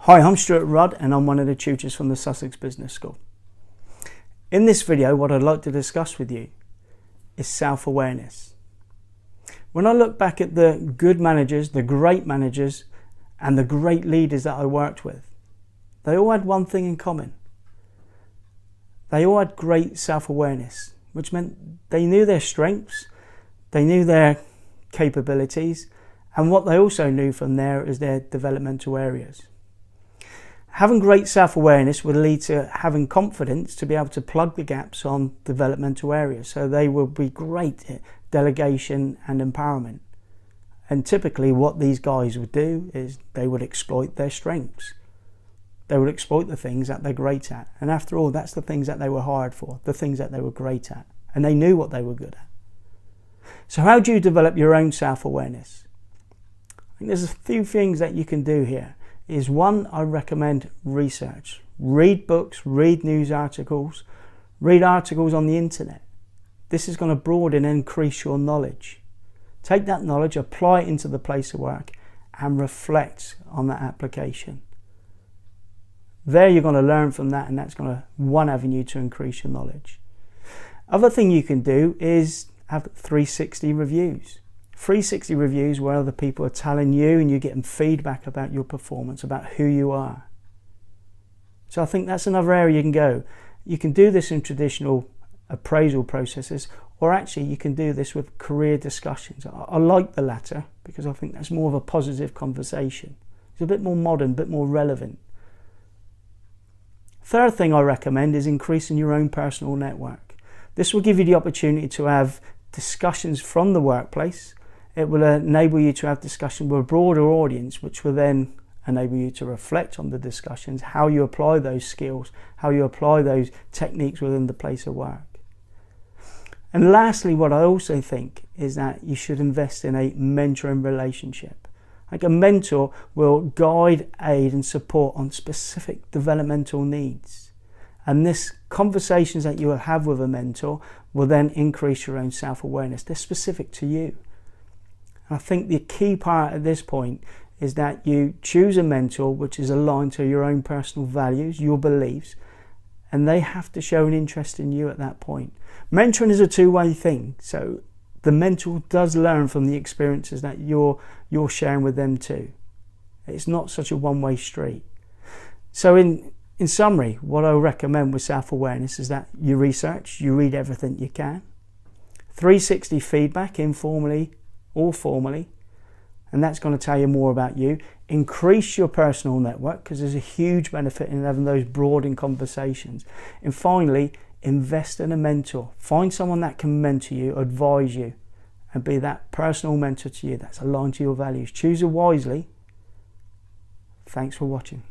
Hi, I'm Stuart Rudd and I'm one of the tutors from the Sussex Business School. In this video, what I'd like to discuss with you is self-awareness. When I look back at the good managers, the great managers and the great leaders that I worked with, they all had one thing in common. They all had great self-awareness, which meant they knew their strengths, they knew their capabilities, and what they also knew from there is their developmental areas. Having great self-awareness would lead to having confidence to be able to plug the gaps on developmental areas. So they will be great at delegation and empowerment. And typically what these guys would do is they would exploit their strengths. They would exploit the things that they're great at. And after all, that's the things that they were hired for, the things that they were great at. And they knew what they were good at. So how do you develop your own self-awareness? I think there's a few things that you can do here. Is one, I recommend research. Read books, read news articles, read articles on the internet. This is going to broaden and increase your knowledge. Take that knowledge, apply it into the place of work and reflect on that application. There you're going to learn from that, and that's going to one avenue to increase your knowledge. Other thing you can do is have 360 reviews. 360 reviews where other people are telling you and you're getting feedback about your performance, about who you are. So I think that's another area you can go. You can do this in traditional appraisal processes, or actually you can do this with career discussions. I like the latter because I think that's more of a positive conversation. It's a bit more modern, a bit more relevant. Third thing I recommend is increasing your own personal network. This will give you the opportunity to have discussions from the workplace. It will enable you to have discussion with a broader audience, which will then enable you to reflect on the discussions, how you apply those skills, how you apply those techniques within the place of work. And lastly, what I also think is that you should invest in a mentoring relationship. Like a mentor will guide, aid and support on specific developmental needs. And this conversations that you will have with a mentor will then increase your own self-awareness. They're specific to you. I think the key part at this point is that you choose a mentor which is aligned to your own personal values, your beliefs, and they have to show an interest in you at that point. Mentoring is a two-way thing, so the mentor does learn from the experiences that you're sharing with them too. It's not such a one-way street. So in summary, what I recommend with self-awareness is that you research, you read everything you can, 360 feedback informally or formally, and that's going to tell you more about you. Increase your personal network because there's a huge benefit in having those broadened conversations. And finally, invest in a mentor. Find someone that can mentor you, advise you, and be that personal mentor to you that's aligned to your values. Choose it wisely. Thanks for watching.